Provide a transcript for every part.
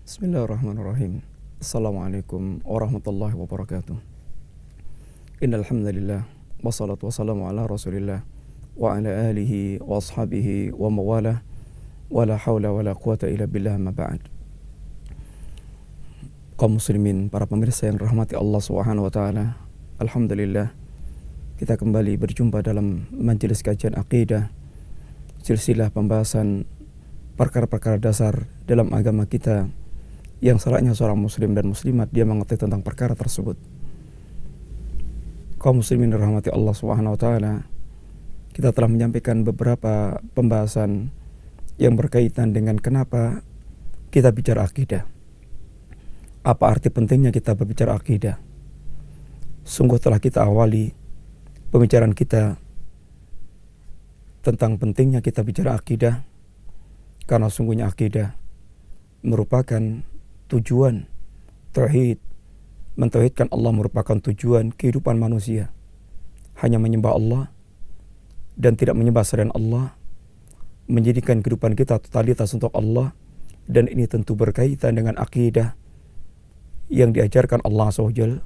Bismillahirrahmanirrahim. Assalamualaikum warahmatullahi wabarakatuh. Innal hamdalillah wassalatu wassalamu ala Rasulillah wa ala alihi wa ashabihi wa mawalah wala haula wala quwata illa billah ma ba'd. Kaum muslimin, para pemirsa yang rahmati Allah Subhanahu wa taala, alhamdulillah kita kembali berjumpa dalam majelis kajian akidah, silsilah pembahasan perkara-perkara dasar dalam agama kita yang selayaknya seorang muslim dan muslimat dia mengerti tentang perkara tersebut. Kaum muslimin dirahmati Allah Subhanahu wa taala, kita telah menyampaikan beberapa pembahasan yang berkaitan dengan kenapa kita bicara akidah. Apa arti pentingnya kita berbicara akidah? Sungguh telah kita awali pembicaraan kita tentang pentingnya kita bicara akidah, karena sungguhnya akidah merupakan tujuan tauhid. Mentauhidkan Allah merupakan tujuan kehidupan manusia. Hanya menyembah Allah dan tidak menyembah selain Allah, menjadikan kehidupan kita totalitas untuk Allah, dan ini tentu berkaitan dengan akidah yang diajarkan Allah SWT,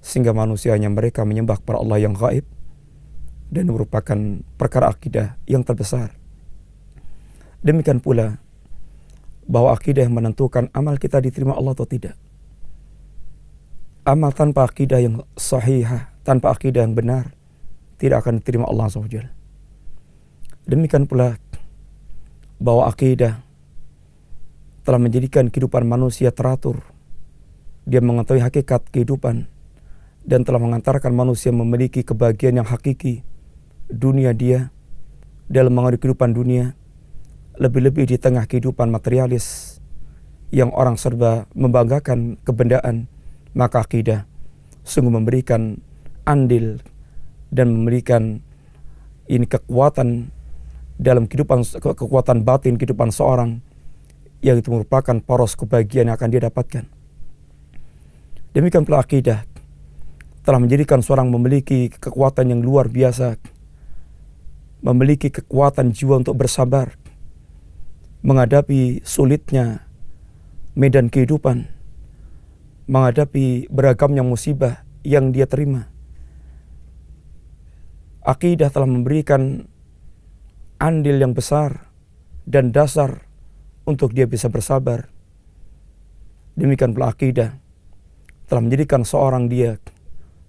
sehingga manusia hanya mereka menyembah kepada Allah yang gaib, dan merupakan perkara akidah yang terbesar. Demikian pula bahwa akidah yang menentukan amal kita diterima Allah atau tidak. Amal tanpa akidah yang sahihah, tanpa akidah yang benar, tidak akan diterima Allah SWT. Demikian pula bahwa akidah telah menjadikan kehidupan manusia teratur. Dia mengetahui hakikat kehidupan dan telah mengantarkan manusia memiliki kebahagiaan yang hakiki dunia dia, dalam menghadapi kehidupan dunia, lebih-lebih di tengah kehidupan materialis yang orang serba membanggakan kebendaan. Maka akidah sungguh memberikan andil dan memberikan ini kekuatan dalam kehidupan, kekuatan batin kehidupan seorang, yang itu merupakan poros kebahagiaan yang akan dia dapatkan. Demikian pula akidah telah menjadikan seorang memiliki kekuatan yang luar biasa, memiliki kekuatan jiwa untuk bersabar menghadapi sulitnya medan kehidupan, menghadapi beragamnya musibah yang dia terima. Akidah telah memberikan andil yang besar dan dasar untuk dia bisa bersabar. Demikian pula akidah telah menjadikan seorang dia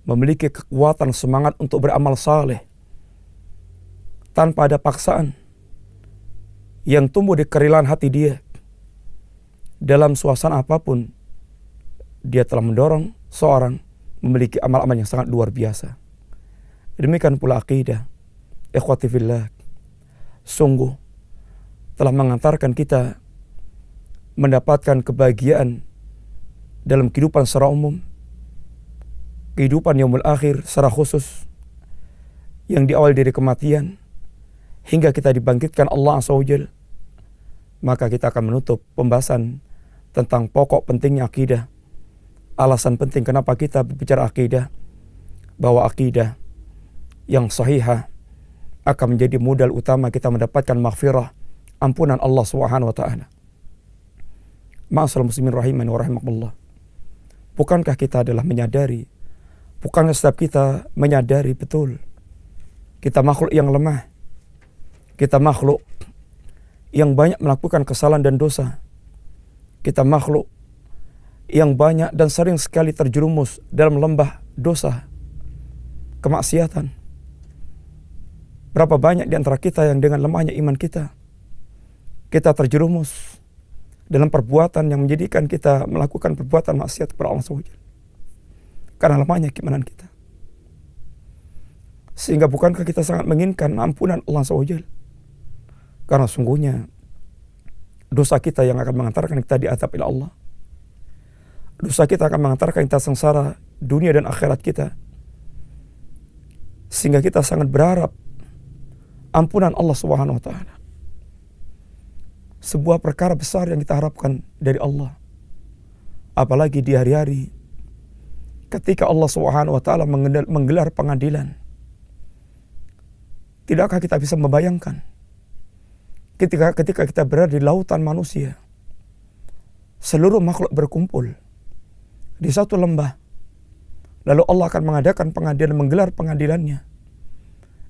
memiliki kekuatan semangat untuk beramal saleh tanpa ada paksaan, yang tumbuh di kerilaan hati dia. Dalam suasana apapun, dia telah mendorong seorang memiliki amal-amal yang sangat luar biasa. Demikian pula akidah, ikhwati fillah, sungguh telah mengantarkan kita mendapatkan kebahagiaan dalam kehidupan secara umum, kehidupan yaumul akhir secara khusus, yang diawali dari kematian hingga kita dibangkitkan Allah SWT. Maka kita akan menutup pembahasan tentang pokok pentingnya akidah, alasan penting kenapa kita berbicara akidah, bahwa akidah yang sahihah akan menjadi modal utama kita mendapatkan maghfirah, ampunan Allah Subhanahu wa taala. Ma'asyiral muslimin rahimani wa rahimakumullah. Bukankah kita adalah menyadari, bukankah setiap kita menyadari betul kita makhluk yang lemah, kita makhluk yang banyak melakukan kesalahan dan dosa, kita makhluk yang banyak dan sering sekali terjerumus dalam lembah dosa, kemaksiatan. Berapa banyak di antara kita yang dengan lemahnya iman kita terjerumus dalam perbuatan yang menjadikan kita melakukan perbuatan maksiat kepada Allah SWT, karena lemahnya keimanan kita. Sehingga bukankah kita sangat menginginkan ampunan Allah SWT? Karena sungguhnya dosa kita yang akan mengantarkan kita diazab oleh Allah. Dosa kita akan mengantarkan kita sengsara dunia dan akhirat kita. Sehingga kita sangat berharap ampunan Allah Subhanahu wa taala. Sebuah perkara besar yang kita harapkan dari Allah. Apalagi di hari-hari ketika Allah Subhanahu wa taala menggelar pengadilan. Tidakkah kita bisa membayangkan ketika kita berada di lautan manusia, seluruh makhluk berkumpul di satu lembah, lalu Allah akan mengadakan pengadilan, menggelar pengadilannya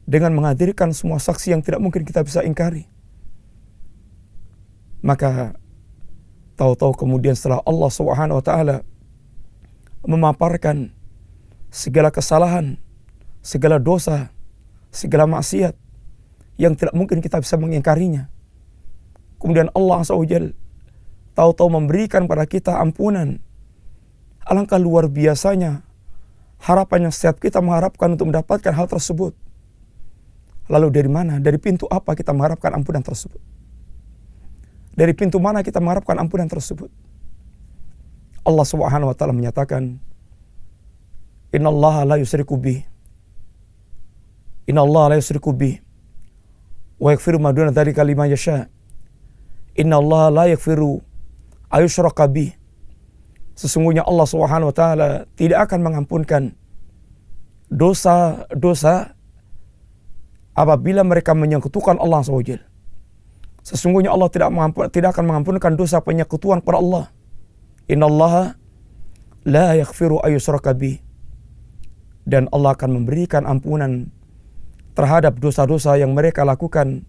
dengan menghadirkan semua saksi yang tidak mungkin kita bisa ingkari. Maka tahu-tahu kemudian setelah Allah Subhanahu wa taala memaparkan segala kesalahan, segala dosa, segala maksiat yang tidak mungkin kita bisa mengingkarinya, kemudian Allah Azza wa Jalla tahu-tahu memberikan pada kita ampunan. Alangkah luar biasanya harapan yang setiap kita mengharapkan untuk mendapatkan hal tersebut. Lalu dari mana? Dari pintu apa kita mengharapkan ampunan tersebut? Dari pintu mana kita mengharapkan ampunan tersebut? Allah Subhanahu wa taala menyatakan, "Innallaha la yusyriku bih. Innallaha la yusyriku bih wa yaghfiru ma duna dzalika liman yasha. Innallaha la yaghfiru ayyushraka bih." Sesungguhnya Allah Subhanahu wa taala tidak akan mengampunkan dosa-dosa apabila mereka menyekutukan Allah SWT. Sesungguhnya Allah tidak akan mengampunkan dosa penyekutuan kepada Allah. Innallaha la yaghfiru ayyushraka bih. Dan Allah akan memberikan ampunan terhadap dosa-dosa yang mereka lakukan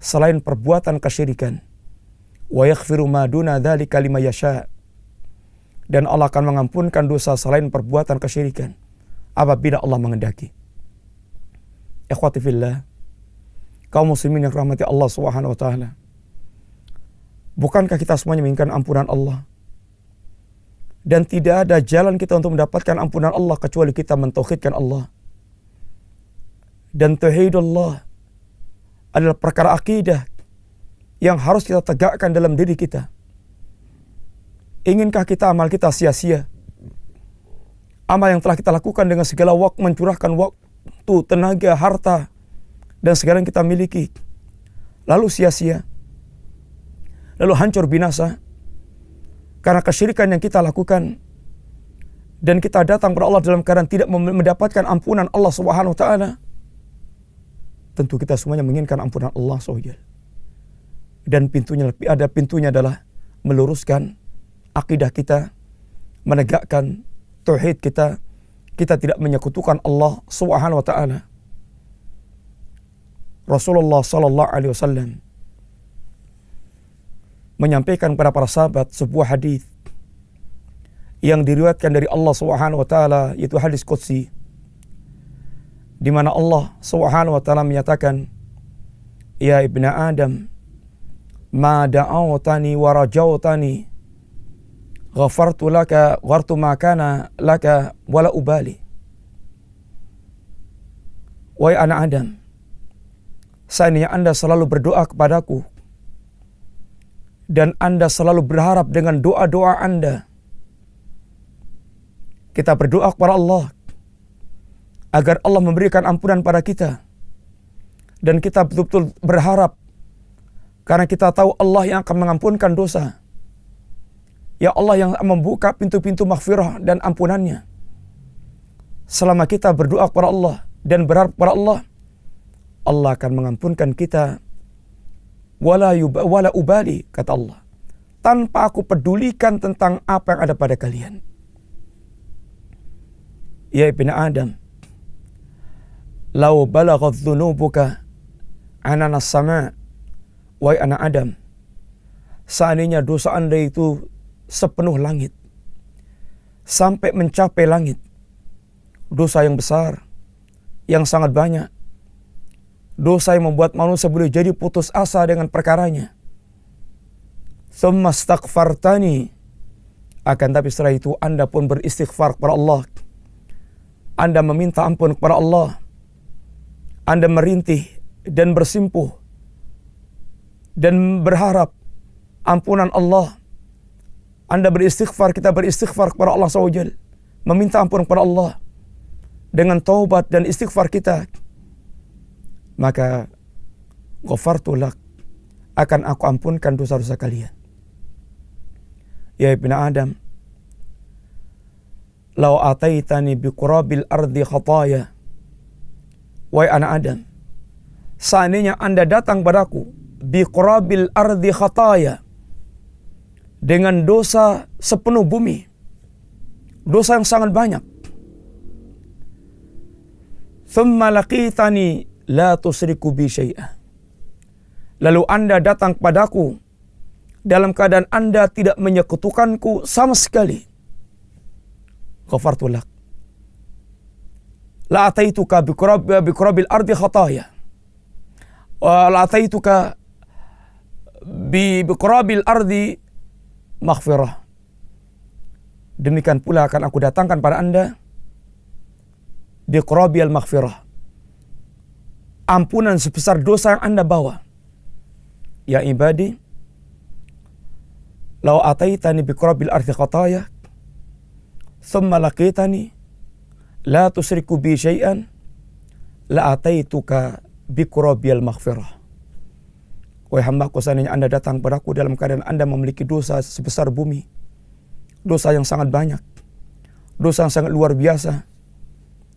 selain perbuatan kesyirikan. Wa yaghfiru ma duna dzalika liman yasha. Dan Allah akan mengampunkan dosa selain perbuatan kesyirikan apabila Allah menghendaki. Ikhwati fillah, kaum muslimin yang rahmati Allah Subhanahu wa taala. Bukankah kita semuanya menginginkan ampunan Allah? Dan tidak ada jalan kita untuk mendapatkan ampunan Allah kecuali kita mentauhidkan Allah. Dan tauhidullah adalah perkara akidah yang harus kita tegakkan dalam diri kita. Inginkah kita amal kita sia-sia? Amal yang telah kita lakukan dengan segala waktu, mencurahkan waktu, tenaga, harta, dan segala yang kita miliki, lalu sia-sia, lalu hancur binasa karena kesyirikan yang kita lakukan, dan kita datang kepada Allah dalam keadaan tidak mendapatkan ampunan Allah Subhanahu wa taala. Tentu kita semuanya menginginkan ampunan Allah SWT. Dan pintunya adalah meluruskan akidah kita, menegakkan tauhid kita tidak menyekutukan Allah Subhanahu wa taala. Rasulullah sallallahu alaihi wasallam menyampaikan kepada para sahabat sebuah hadis yang diriwayatkan dari Allah Subhanahu wa taala, yaitu hadis qudsi, di mana Allah Subhanahu wa taala menyatakan, "Ya ibna Adam, ma da'awtani wa rajautani ghafartu laka ghartu ma kana laka wala ubali." Wahai anak Adam, seandainya Anda selalu berdoa kepadaku dan Anda selalu berharap dengan doa-doa Anda, kita berdoa kepada Allah agar Allah memberikan ampunan pada kita, dan kita betul-betul berharap karena kita tahu Allah yang akan mengampunkan dosa. Ya Allah yang membuka pintu-pintu maghfirah dan ampunannya. Selama kita berdoa kepada Allah dan berharap kepada Allah, Allah akan mengampunkan kita. Wala ubali, kata Allah, tanpa aku pedulikan tentang apa yang ada pada kalian. Ya ibn Adam, lau balaghat dhunubuka anana sama'. Wahai anak Adam, seandainya dosa Anda itu sepenuh langit, sampai mencapai langit, dosa yang besar, yang sangat banyak, dosa yang membuat manusia boleh jadi putus asa dengan perkaranya. Tsumma astaghfartani, akan tapi setelah itu Anda pun beristighfar kepada Allah, Anda meminta ampun kepada Allah, Anda merintih dan bersimpuh dan berharap ampunan Allah. Anda beristighfar, kita beristighfar kepada Allah SWT, meminta ampun kepada Allah dengan taubat dan istighfar kita, maka ghafartu lak, akan aku ampunkan dosa-dosa kalian. Ya ibn Adam, lau ataitani biqurabil ardi khataya. Wahai anak Adam, seandainya Anda datang padaku biqurabil ardi khataya, dengan dosa sepenuh bumi, dosa yang sangat banyak. Thumma laqitani la tusriku bi syai'a. Lalu Anda datang kepadaku dalam keadaan Anda tidak menyekutukanku sama sekali. Ghafartu lak. La ataituka biqurabil ardi khataya. Wa la ataituka biqurabil ardi maghfirah. Demikian pula akan aku datangkan pada Anda biqurabil maghfirah, ampunan sebesar dosa yang Anda bawa. Ya ibadi, law ataitani biqurabil ardi khataya thumma laqitani la tusriku bi syai'an la ataituka biqurabil maghfirah. Wahai hambaku, seandainya Anda datang padaku dalam keadaan Anda memiliki dosa sebesar bumi, dosa yang sangat banyak, dosa yang sangat luar biasa,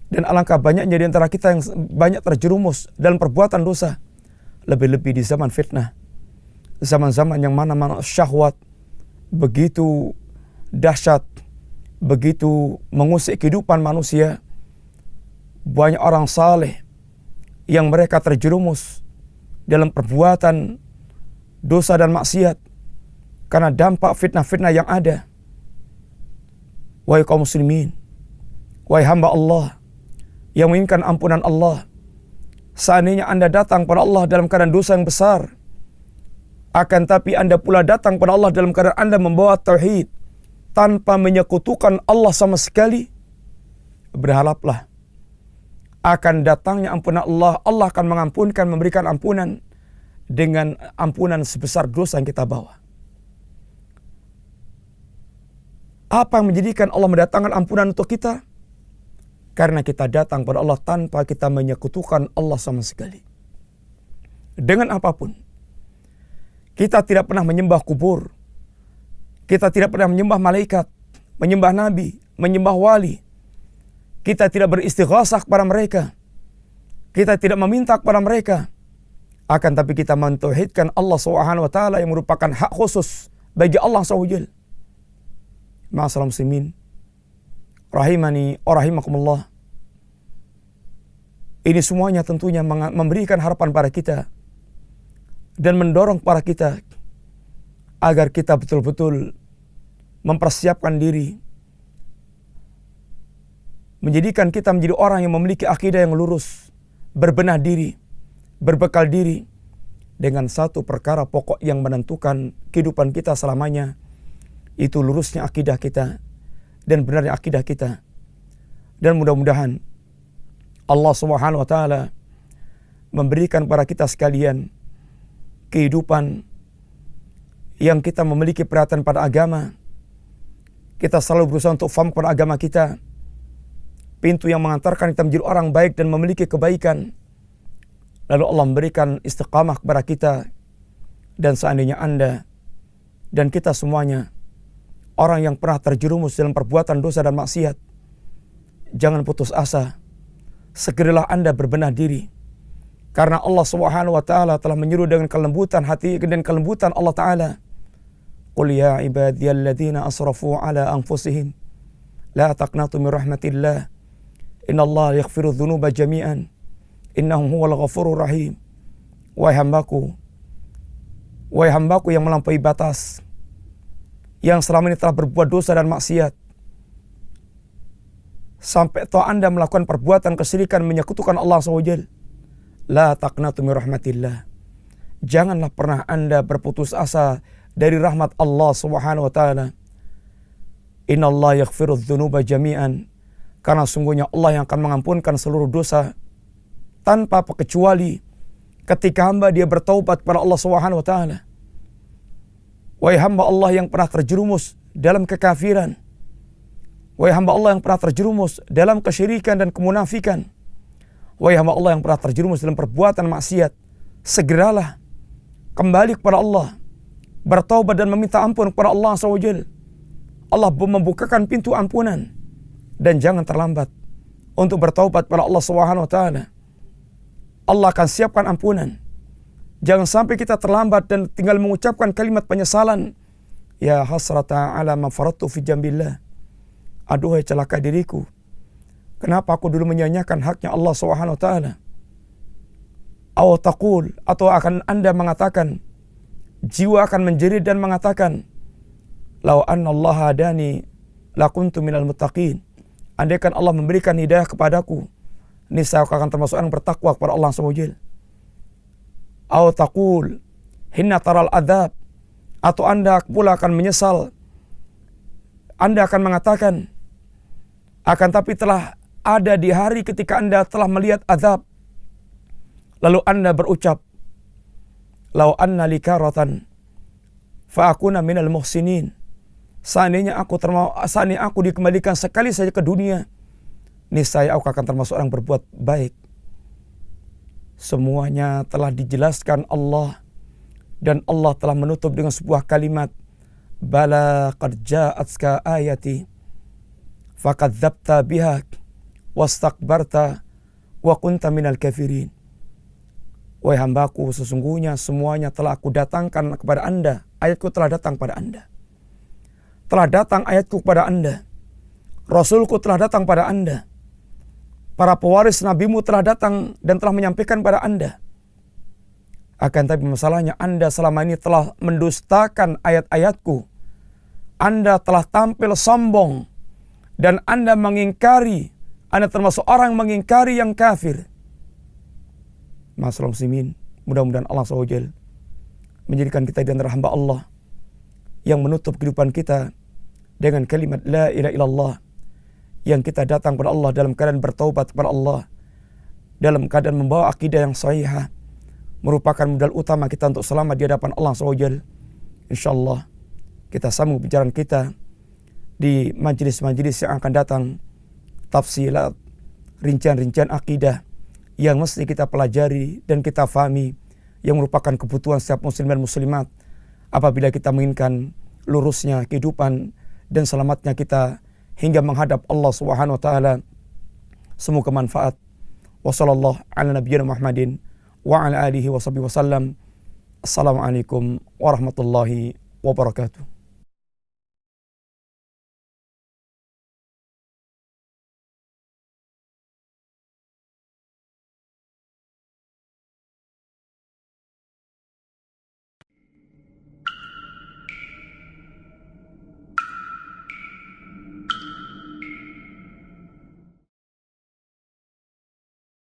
dan alangkah banyaknya di antara kita yang banyak terjerumus dalam perbuatan dosa, lebih-lebih di zaman fitnah, zaman-zaman yang mana syahwat begitu dahsyat, begitu mengusik kehidupan manusia. Banyak orang saleh yang mereka terjerumus dalam perbuatan dosa dan maksiat karena dampak fitnah-fitnah yang ada. Wahai kaum muslimin, wahai hamba Allah yang menginginkan ampunan Allah, seandainya Anda datang pada Allah dalam keadaan dosa yang besar, akan tapi Anda pula datang pada Allah dalam keadaan Anda membawa tauhid tanpa menyekutukan Allah sama sekali, berharaplah akan datangnya ampunan Allah. Allah akan mengampunkan, memberikan ampunan dengan ampunan sebesar dosa yang kita bawa. Apa yang menjadikan Allah mendatangkan ampunan untuk kita? Karena kita datang pada Allah tanpa kita menyekutukan Allah sama sekali. Dengan apapun. Kita tidak pernah menyembah kubur. Kita tidak pernah menyembah malaikat, menyembah nabi, menyembah wali. Kita tidak beristighasah kepada mereka. Kita tidak meminta kepada mereka. Akan tapi kita mentauhidkan Allah SWT yang merupakan hak khusus bagi Allah SWT. Ma'asyiral muslimin, rahimani wa rahimakumullah. Ini semuanya tentunya memberikan harapan pada kita dan mendorong para kita agar kita betul-betul mempersiapkan diri, menjadikan kita menjadi orang yang memiliki akidah yang lurus, berbenah diri, berbekal diri dengan satu perkara pokok yang menentukan kehidupan kita selamanya, itu lurusnya akidah kita dan benarnya akidah kita. Dan mudah-mudahan Allah Subhanahu wa taala memberikan kepada kita sekalian kehidupan yang kita memiliki perhatian pada agama. Kita selalu berusaha untuk faham kepada agama kita, pintu yang mengantarkan kita menjadi orang baik dan memiliki kebaikan. Lalu Allah memberikan istiqamah kepada kita. Dan seandainya Anda dan kita semuanya orang yang pernah terjerumus dalam perbuatan dosa dan maksiat, jangan putus asa. Segeralah Anda berbenah diri. Karena Allah Subhanahu wa taala telah menyuruh dengan kelembutan hati dan kelembutan Allah taala. Qul ya ibadiyalladzina asrafu ala anfusihim la taqnatu min rahmatillah. Innallaha yaghfiru dzunuba jami'an. Innahu huwal ghafurur rahim. Wahai hambaku yang melampaui batas, yang selama ini telah berbuat dosa dan maksiat, sampai toh Anda melakukan perbuatan kesyirikan menyekutukan Allah SWT, la taqnatu min rahmatillah. Janganlah pernah Anda berputus asa dari rahmat Allah Subhanahu wa taala. Innallaha yaghfiru dzunuba jami'an. Karena sungguhnya Allah yang akan mengampunkan seluruh dosa tanpa kecuali ketika hamba dia bertaubat kepada Allah Subhanahu wa taala. Wahai hamba Allah yang pernah terjerumus dalam kekafiran, wahai hamba Allah yang pernah terjerumus dalam kesyirikan dan kemunafikan, wahai hamba Allah yang pernah terjerumus dalam perbuatan maksiat, segeralah kembali kepada Allah, bertaubat dan meminta ampun kepada Allah SWT. Allah membukakan pintu ampunan dan jangan terlambat untuk bertaubat kepada Allah SWT. Allah akan siapkan ampunan. Jangan sampai kita terlambat dan tinggal mengucapkan kalimat penyesalan Ya hasrata ala ma faradtu fi jambillah. Aduhai celaka diriku. Kenapa aku dulu menyanyiakan haknya Allah Subhanahu wa taala? Aw taqul, atau akan Anda mengatakan, jiwa akan menjerit dan mengatakan, lau anna Allah hadani lakuntu minal muttaqin. Andaikan Allah memberikan hidayah kepadaku, niscaya aku akan termasuk orang bertakwa kepada Allah Subhanahu wa taala. Aw taqul hinna taral adzab, atau Anda pula akan menyesal. Anda akan mengatakan, akan tapi telah ada di hari ketika Anda telah melihat azab. Lalu Anda berucap, lau anna likaratan fa akuna minal muhsinin. Seandainya aku dikembalikan sekali saja ke dunia, niscaya aku akan termasuk orang berbuat baik. Semuanya telah dijelaskan Allah, dan Allah telah menutup dengan sebuah kalimat, bala qad ja'atka ayati fakadzabta biha wastakbarta wa kunta minal kafirin. Wahai hambaku, sesungguhnya semuanya telah aku datangkan kepada Anda. Ayatku telah datang pada Anda. Telah datang ayatku kepada Anda. Rasulku telah datang pada Anda. Para pewaris nabimu telah datang dan telah menyampaikan pada Anda. Akan tapi masalahnya Anda selama ini telah mendustakan ayat-ayatku. Anda telah tampil sombong. Dan Anda mengingkari. Anda termasuk orang mengingkari yang kafir. Masalah muslimin, mudah-mudahan Allah SWT menjadikan kita di antara hamba Allah yang menutup kehidupan kita dengan kalimat la ilaha illallah, yang kita datang kepada Allah dalam keadaan bertaubat kepada Allah, dalam keadaan membawa akidah yang sahihah, merupakan modal utama kita untuk selamat di hadapan Allah SWT. InsyaAllah kita sambung pembicaraan kita di majelis-majelis yang akan datang, tafsilat, rincian-rincian akidah yang mesti kita pelajari dan kita fahami, yang merupakan kebutuhan setiap muslim dan muslimat apabila kita menginginkan lurusnya kehidupan dan selamatnya kita hingga menghadap Allah Subhanahu wa taala. Semoga manfaat. Wassallallahu ala nabiyyina Muhammadin wa ala alihi wa sahbihi wasallam. Assalamualaikum warahmatullahi wabarakatuh.